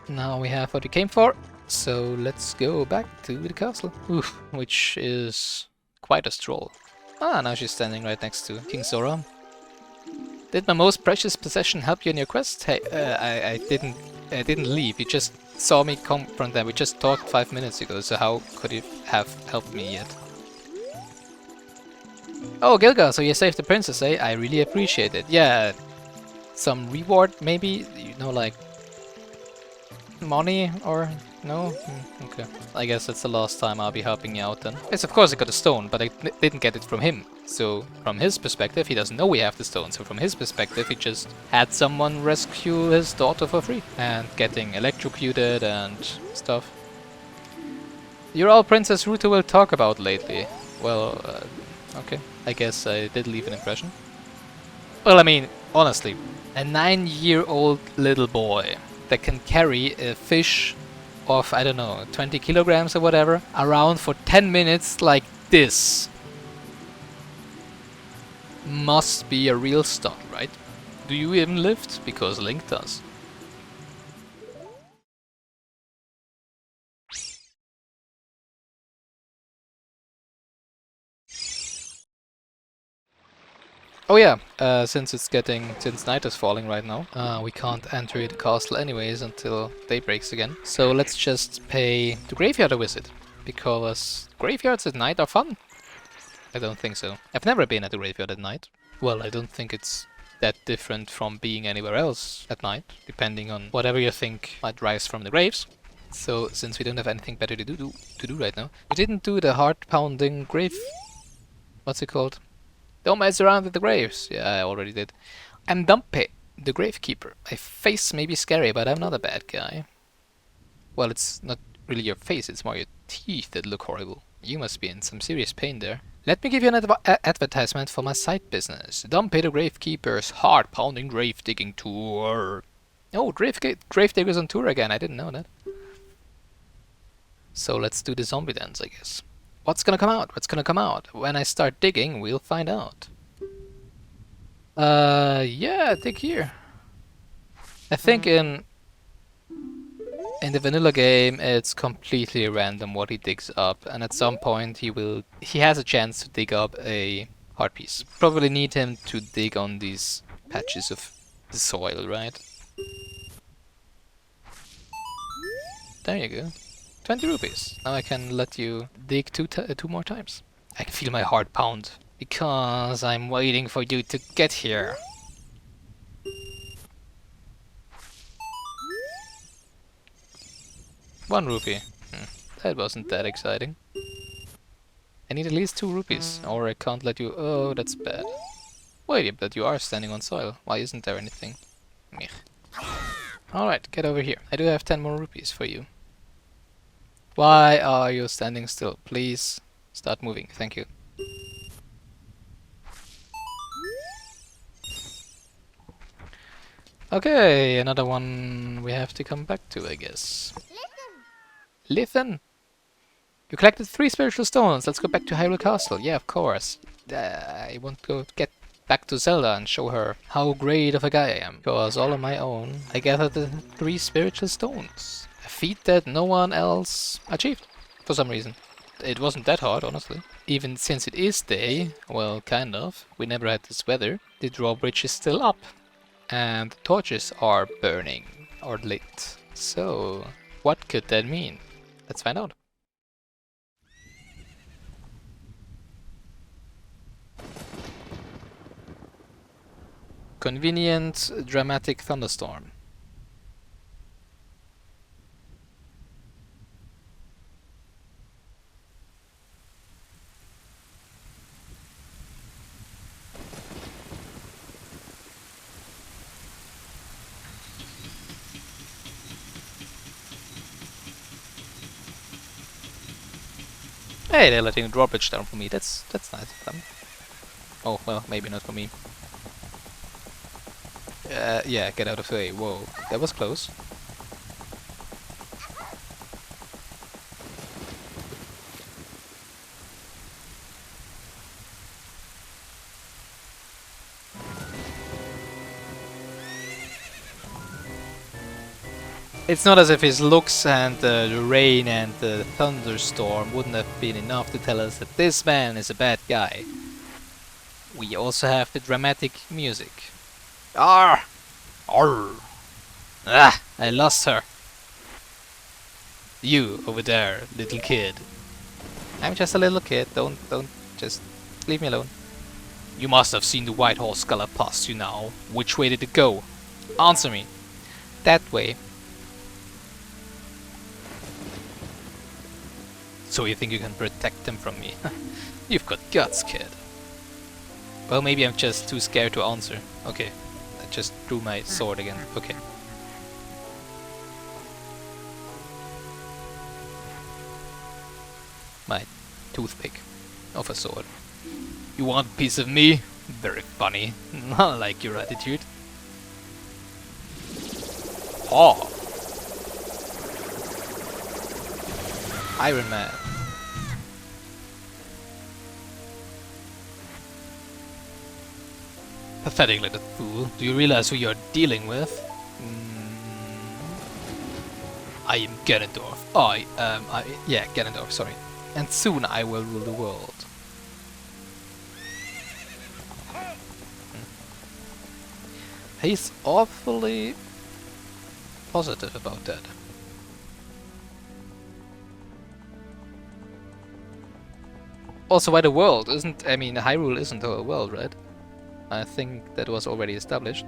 Now we have what we came for, so let's go back to the castle. Oof, which is quite a stroll. Ah, now she's standing right next to King Zora. Did my most precious possession help you in your quest? Hey, I didn't leave. You just saw me confront them. We just talked 5 minutes ago, so how could you have helped me yet? Oh, Gilga, so you saved the princess, eh? I really appreciate it. Yeah, some reward maybe? You know, like money or no? Okay. I guess that's the last time I'll be helping you out then. Yes, of course I got a stone, but I didn't get it from him. So from his perspective, he doesn't know we have the stone. So from his perspective, he just had someone rescue his daughter for free. And getting electrocuted and stuff. You're all Princess Ruta will talk about lately. Well, okay. I guess I did leave an impression. Well, I mean, honestly, a 9-year-old little boy that can carry a fish of, I don't know, 20 kilograms or whatever, around for 10 minutes like this must be a real stunt, right? Do you even lift? Because Link does. Oh yeah, since night is falling right now, we can't enter the castle anyways until day breaks again. So let's just pay the graveyard a visit, because graveyards at night are fun. I don't think so. I've never been at a graveyard at night. Well, I don't think it's that different from being anywhere else at night, depending on whatever you think might rise from the graves. So, since we don't have anything better to do right now, we didn't do the heart-pounding grave... What's it called? Don't mess around with the graves. Yeah, I already did. I'm Dumpy, the gravekeeper. My face may be scary, but I'm not a bad guy. Well, it's not really your face, it's more your teeth that look horrible. You must be in some serious pain there. Let me give you an advertisement for my side business. Dumpy the Gravekeeper's heart-pounding grave-digging tour. Oh, grave diggers on tour again. I didn't know that. So let's do the zombie dance, I guess. What's gonna come out? What's gonna come out? When I start digging, we'll find out. Yeah, dig here. I think in the vanilla game, it's completely random what he digs up, and at some point he has a chance to dig up a heart piece. Probably need him to dig on these patches of the soil, right? There you go. 20 rupees. Now I can let you dig two more times. I can feel my heart pound, because I'm waiting for you to get here. One rupee. That wasn't that exciting. I need at least 2 rupees, or I can't let you... Oh, that's bad. Wait, but you are standing on soil. Why isn't there anything? Mech. Alright, get over here. I do have 10 more rupees for you. Why are you standing still? Please start moving. Thank you. Okay, another one we have to come back to, I guess. Listen! You collected 3 spiritual stones. Let's go back to Hyrule Castle. Yeah, of course. I want to get back to Zelda and show her how great of a guy I am. Because all on my own, I gathered the 3 spiritual stones. A feat that no one else achieved, for some reason. It wasn't that hard, honestly. Even since it is day, well, kind of. We never had this weather. The drawbridge is still up. And the torches are burning, or lit. So, what could that mean? Let's find out. Convenient, dramatic thunderstorm. Hey, they're letting the drawbridge down for me. That's nice of them. Oh, well, maybe not for me. Yeah, get out of the way. Whoa, that was close. It's not as if his looks and the rain and the thunderstorm wouldn't have been enough to tell us that this man is a bad guy. We also have the dramatic music. Arr! Arr! Ah! I lost her. You over there, little kid. I'm just a little kid. Don't just leave me alone. You must have seen the white horse gallop past you now. Which way did it go? Answer me. That way. So you think you can protect them from me? You've got guts, kid. Well, maybe I'm just too scared to answer. Okay. I just drew my sword again. Okay. My toothpick of a sword. You want a piece of me? Very funny. I like your attitude. Oh! Iron Man. Pathetic little fool. Do you realize who you're dealing with? I am Ganondorf. Yeah, Ganondorf, sorry. And soon I will rule the world. He's awfully positive about that. Also, why the world? I mean, Hyrule isn't a world, right? I think that was already established.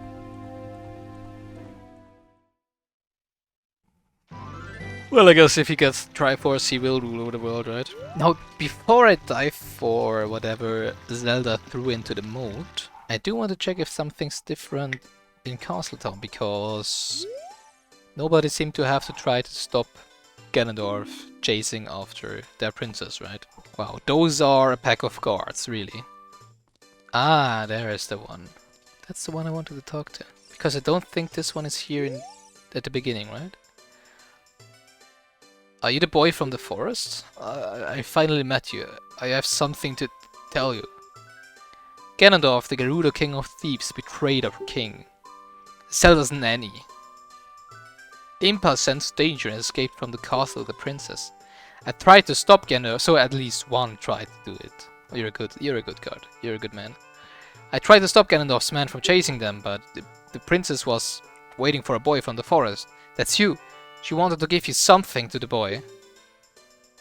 Well, I guess if he gets Triforce, he will rule over the world, right? Now, before I dive for whatever Zelda threw into the mold, I do want to check if something's different in Castletown, because nobody seemed to have to try to stop Ganondorf chasing after their princess, right? Wow, those are a pack of guards, really. Ah, there is the one. That's the one I wanted to talk to. Because I don't think this one is here at the beginning, right? Are you the boy from the forest? I finally met you. I have something to tell you. Ganondorf, the Gerudo King of Thieves, betrayed our king. Zelda's nanny. Impa sensed danger and escaped from the castle of the princess. I tried to stop Ganondorf, so at least one tried to do it. Oh, you're a good guard. You're a good man. I tried to stop Ganondorf's men from chasing them, but the princess was waiting for a boy from the forest. That's you. She wanted to give you something to the boy.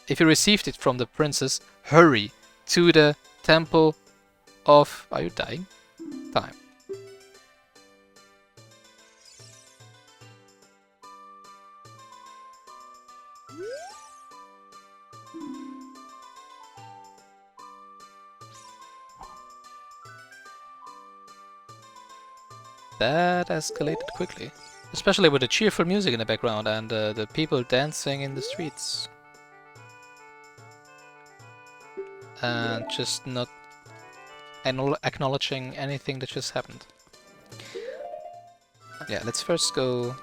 If you received it from the princess, hurry to the temple of... Are you dying? Time. That escalated quickly. Especially with the cheerful music in the background and the people dancing in the streets. And just not acknowledging anything that just happened. Yeah, let's first go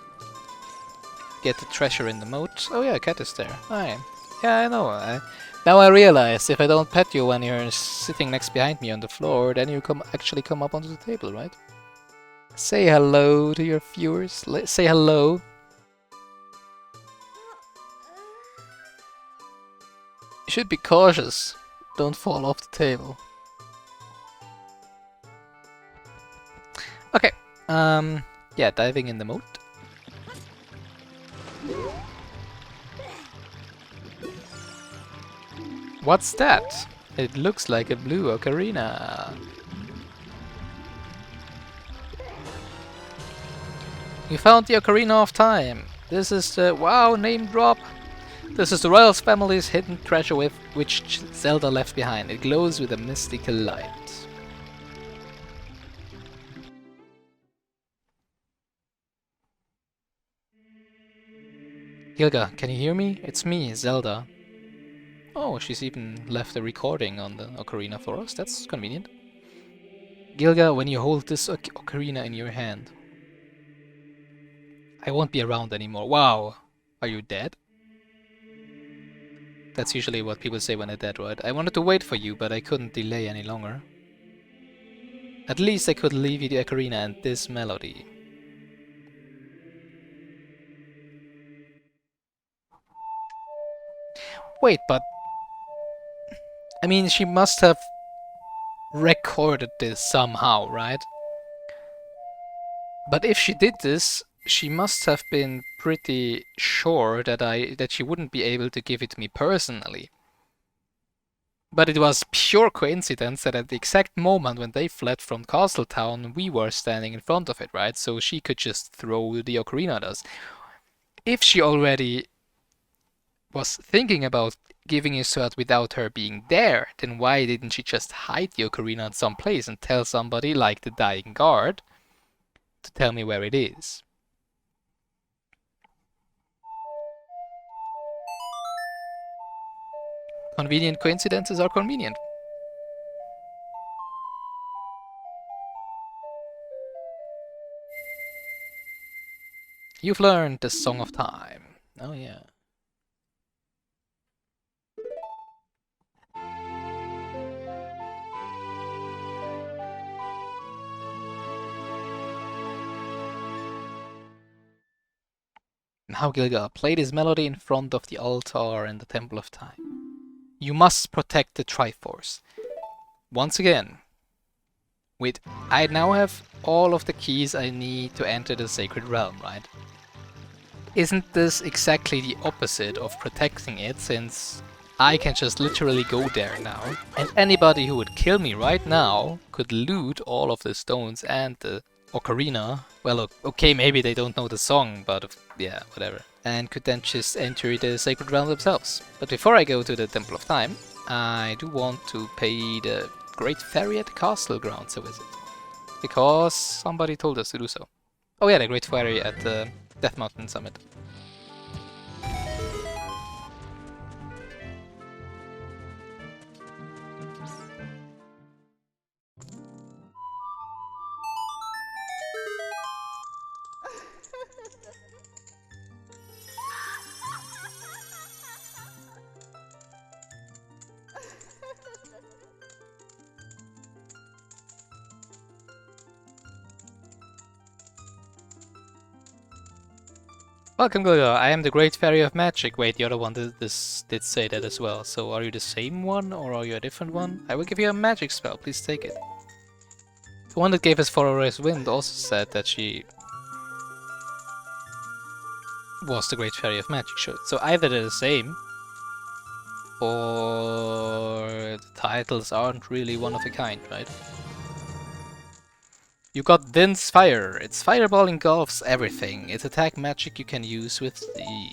get the treasure in the moat. Oh yeah, cat is there. Hi. Yeah, I know. Now I realize if I don't pet you when you're sitting next behind me on the floor, then you actually come up onto the table, right? Say hello to your viewers. Say hello. You should be cautious. Don't fall off the table. Okay. Yeah, diving in the moat. What's that? It looks like a blue ocarina. You found the Ocarina of Time. This is the... Wow, name drop! This is the royal family's hidden treasure with which Zelda left behind. It glows with a mystical light. Gilga, can you hear me? It's me, Zelda. Oh, she's even left a recording on the ocarina for us. That's convenient. Gilga, when you hold this ocarina in your hand, I won't be around anymore. Wow! Are you dead? That's usually what people say when they're dead, right? I wanted to wait for you, but I couldn't delay any longer. At least I could leave you the ocarina and this melody. Wait, but... I mean, she must have recorded this somehow, right? But if she did this, she must have been pretty sure that she wouldn't be able to give it to me personally. But it was pure coincidence that at the exact moment when they fled from Castletown, we were standing in front of it, right? So she could just throw the ocarina at us. If she already was thinking about giving it to us without her being there, then why didn't she just hide the ocarina in some place and tell somebody, like the dying guard, to tell me where it is? Convenient coincidences are convenient. You've learned the Song of Time. Oh yeah. Now Gilgal, play this melody in front of the altar in the Temple of Time. You must protect the Triforce. Once again. Wait, I now have all of the keys I need to enter the Sacred Realm, right? Isn't this exactly the opposite of protecting it, since I can just literally go there now, and anybody who would kill me right now could loot all of the stones and the ocarina. Well, okay, maybe they don't know the song, but yeah, whatever. And could then just enter the Sacred Realm themselves. But before I go to the Temple of Time, I do want to pay the Great Fairy at the Castle grounds a visit. Because somebody told us to do so. Oh yeah, the Great Fairy at the Death Mountain Summit. Welcome, Gilga. I am the Great Fairy of Magic. Wait, the other one did say that as well. So are you the same one or are you a different one? I will give you a magic spell. Please take it. The one that gave us Forest Wind also said that she was the Great Fairy of Magic. So either they're the same, or the titles aren't really one of a kind, right? You got Din's Fire. Its fireball engulfs everything. It's attack magic you can use with the...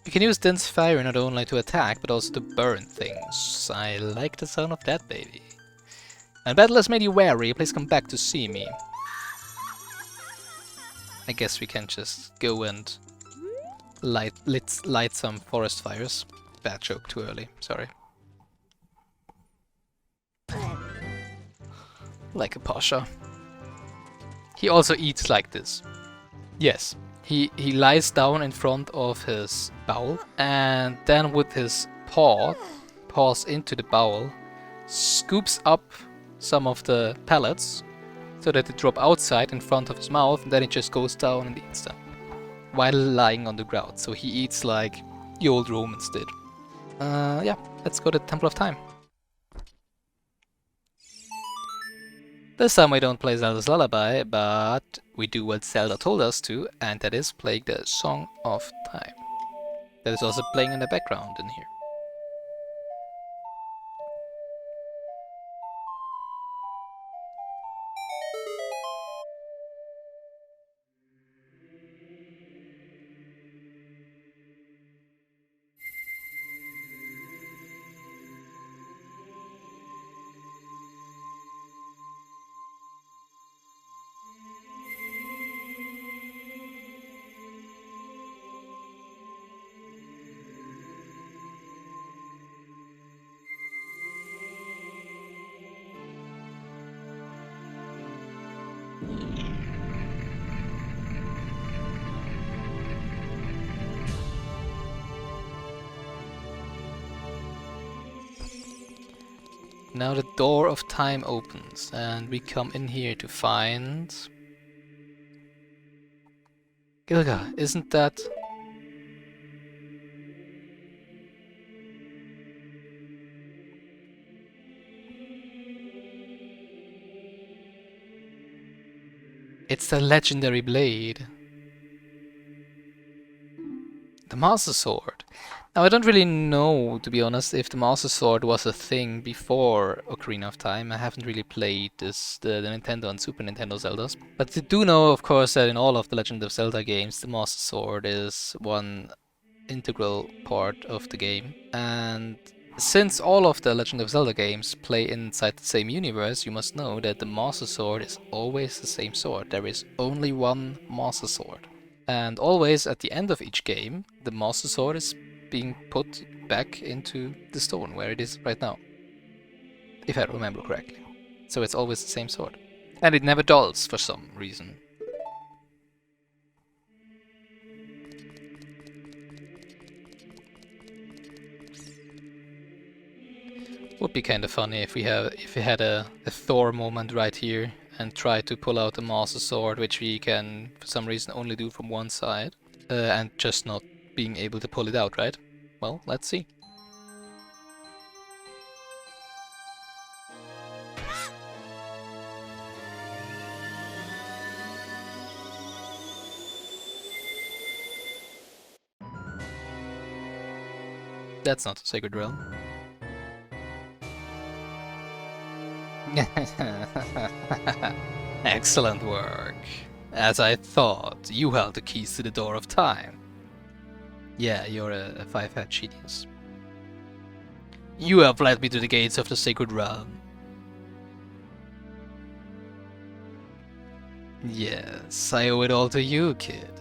You can use Din's Fire not only to attack, but also to burn things. I like the sound of that, baby. And battle has made you wary. Please come back to see me. I guess we can just go and light some forest fires. Bad joke, too early. Sorry. Like a pasha. He also eats like this. Yes, he lies down in front of his bowl and then with his paws into the bowl, scoops up some of the pellets so that they drop outside in front of his mouth, and then it just goes down and eats them while lying on the ground. So he eats like the old Romans did. Yeah, let's go to the Temple of Time. This time we don't play Zelda's Lullaby, but we do what Zelda told us to, and that is play the Song of Time. That is also playing in the background in here. Now the door of time opens, and we come in here to find... Gilga, isn't that... It's the legendary blade. The Master Sword. Now, I don't really know, to be honest, if the Master Sword was a thing before Ocarina of Time. I haven't really played the Nintendo and Super Nintendo Zeldas. But I do know, of course, that in all of the Legend of Zelda games, the Master Sword is one integral part of the game. And since all of the Legend of Zelda games play inside the same universe, you must know that the Master Sword is always the same sword. There is only one Master Sword. And always at the end of each game, the Master Sword is being put back into the stone where it is right now. If I remember correctly. So it's always the same sword. And it never dulls for some reason. Would be kind of funny if we had a Thor moment right here and try to pull out the Master Sword, which we can for some reason only do from one side, and just not being able to pull it out, right? Well, let's see. That's not a Sacred Realm. Excellent work. As I thought, you held the keys to the door of time. Yeah, you're a five-head genius. You have led me to the gates of the Sacred Realm. Yes, I owe it all to you, kid.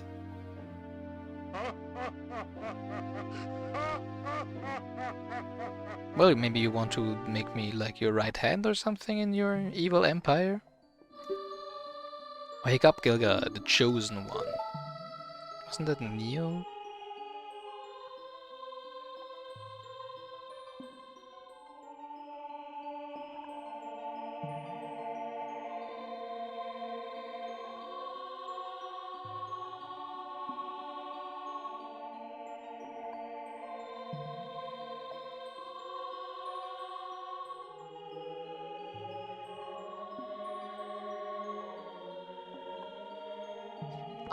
Well, maybe you want to make me like your right hand or something in your evil empire? Wake up, Gilga, the chosen one. Wasn't that Neo?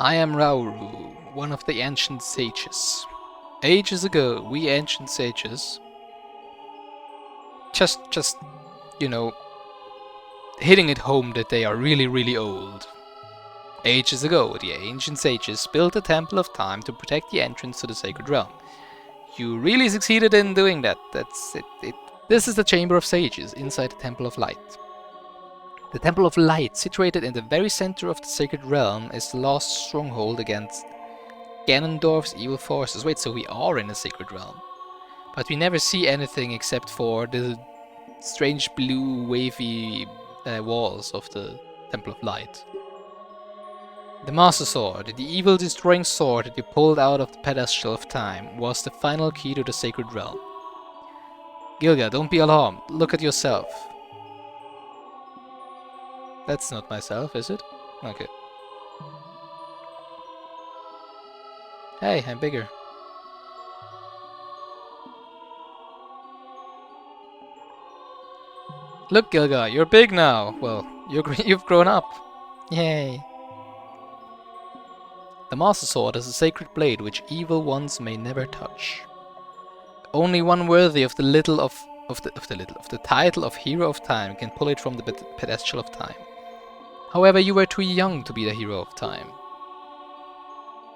I am Rauru, one of the ancient sages. Ages ago, we ancient sages just, you know, hitting it home that they are really, really old. Ages ago, the ancient sages built a Temple of Time to protect the entrance to the Sacred Realm. You really succeeded in doing that. That's it. This is the Chamber of Sages inside the Temple of Light. The Temple of Light, situated in the very center of the Sacred Realm, is the last stronghold against Ganondorf's evil forces. Wait, so we are in the Sacred Realm. But we never see anything except for the strange blue wavy walls of the Temple of Light. The Master Sword, the evil destroying sword that you pulled out of the pedestal of time, was the final key to the Sacred Realm. Gilga, don't be alarmed. Look at yourself. That's not myself, is it? Okay. Hey, I'm bigger. Look, Gilga, you're big now. Well, you've grown up. Yay. The Master Sword is a sacred blade which evil ones may never touch. Only one worthy of the title of Hero of Time can pull it from the pedestal of time. However, you were too young to be the Hero of Time.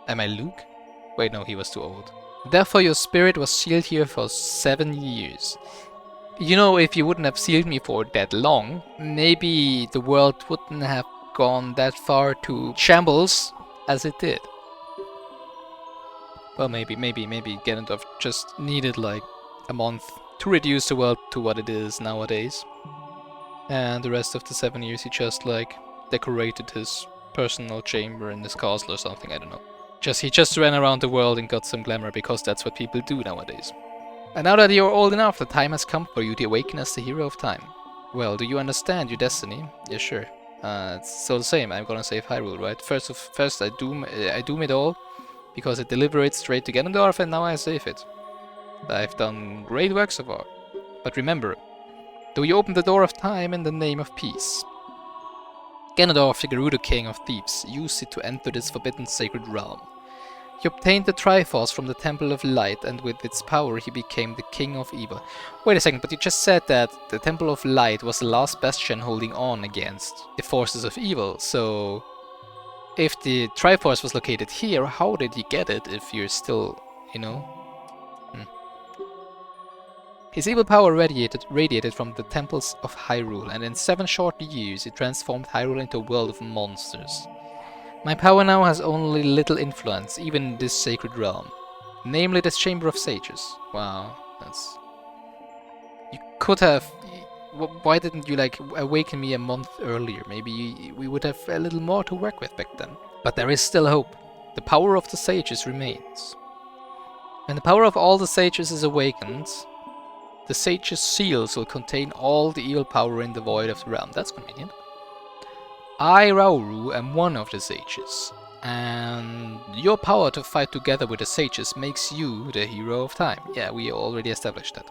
Am I Luke? Wait, no, he was too old. Therefore, your spirit was sealed here for 7 years. You know, if you wouldn't have sealed me for that long, maybe the world wouldn't have gone that far to shambles as it did. Well, maybe Ganondorf just needed like a month to reduce the world to what it is nowadays. And the rest of the 7 years he just like decorated his personal chamber in his castle or something, I don't know. He just ran around the world and got some glamour because that's what people do nowadays. And now that you're old enough, the time has come for you to awaken as the Hero of Time. Well, do you understand your destiny? Yeah, sure. It's still the same. I'm gonna save Hyrule, right? First I doom it all because it deliberates straight to Ganondorf, and now I save it. I've done great works so far. But remember, do you open the door of time in the name of peace? Ganondorf, the Gerudo King of Thieves, used it to enter this forbidden sacred realm. He obtained the Triforce from the Temple of Light, and with its power he became the King of Evil. Wait a second, but you just said that the Temple of Light was the last bastion holding on against the forces of evil, so if the Triforce was located here, how did he get it if you're still, you know? His evil power radiated from the temples of Hyrule, and in 7 short years it transformed Hyrule into a world of monsters. My power now has only little influence, even in this sacred realm. Namely this Chamber of Sages. Wow, that's... You could have... Why didn't you, like, awaken me a month earlier? Maybe we would have a little more to work with back then. But there is still hope. The power of the sages remains. When the power of all the sages is awakened, the sages' seals will contain all the evil power in the void of the realm. That's convenient. I, Rauru, am one of the sages, and your power to fight together with the sages makes you the hero of time. Yeah, we already established that.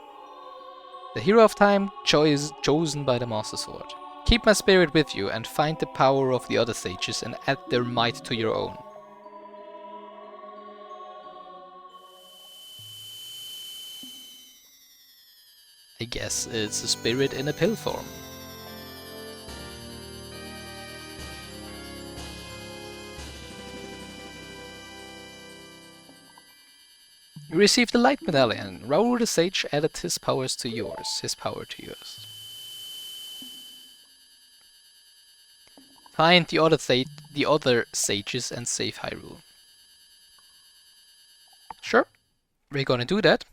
The hero of time chosen by the Master Sword. Keep my spirit with you and find the power of the other sages and add their might to your own. I guess it's a spirit in a pill form. You received the Light Medallion. Raoul the Sage added his powers to yours. His power to yours. Find the other sages and save Hyrule. Sure, we're gonna do that.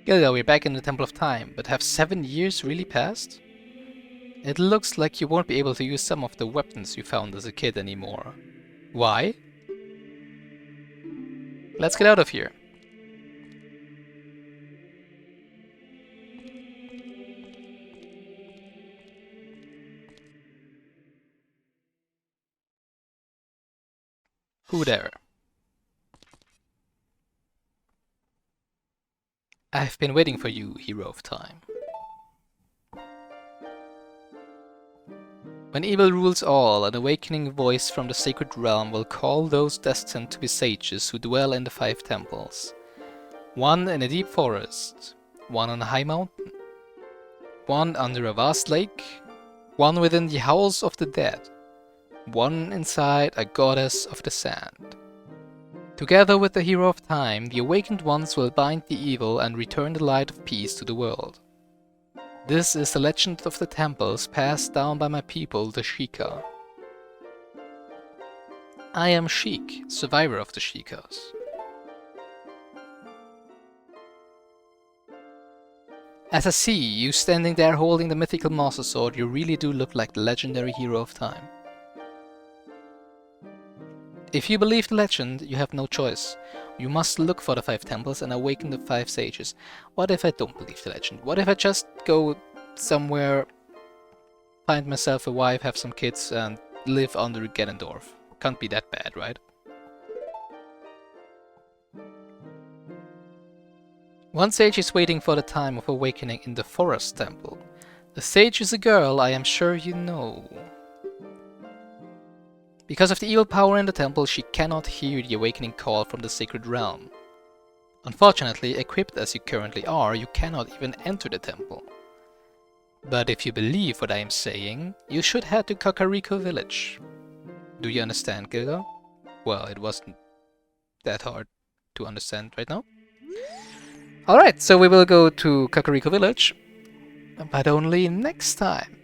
Gilga, we're back in the Temple of Time, but have 7 years really passed? It looks like you won't be able to use some of the weapons you found as a kid anymore. Why? Let's get out of here. Who there? I've been waiting for you, Hero of Time. When evil rules all, an awakening voice from the sacred realm will call those destined to be sages who dwell in the 5 temples. One in a deep forest, one on a high mountain, one under a vast lake, one within the howls of the dead, one inside a goddess of the sand. Together with the Hero of Time, the awakened ones will bind the evil and return the light of peace to the world. This is the legend of the temples passed down by my people, the Sheikah. I am Sheik, survivor of the Sheikahs. As I see you standing there holding the mythical Master Sword, you really do look like the legendary Hero of Time. If you believe the legend, you have no choice. You must look for the 5 temples and awaken the 5 sages. What if I don't believe the legend? What if I just go somewhere, find myself a wife, have some kids, and live under Ganondorf? Can't be that bad, right? One sage is waiting for the time of awakening in the Forest Temple. The sage is a girl I am sure you know. Because of the evil power in the temple, she cannot hear the awakening call from the sacred realm. Unfortunately, equipped as you currently are, you cannot even enter the temple. But if you believe what I am saying, you should head to Kakariko village. Do you understand, Gilga? Well, it wasn't that hard to understand right now. Alright, so we will go to Kakariko village, but only next time.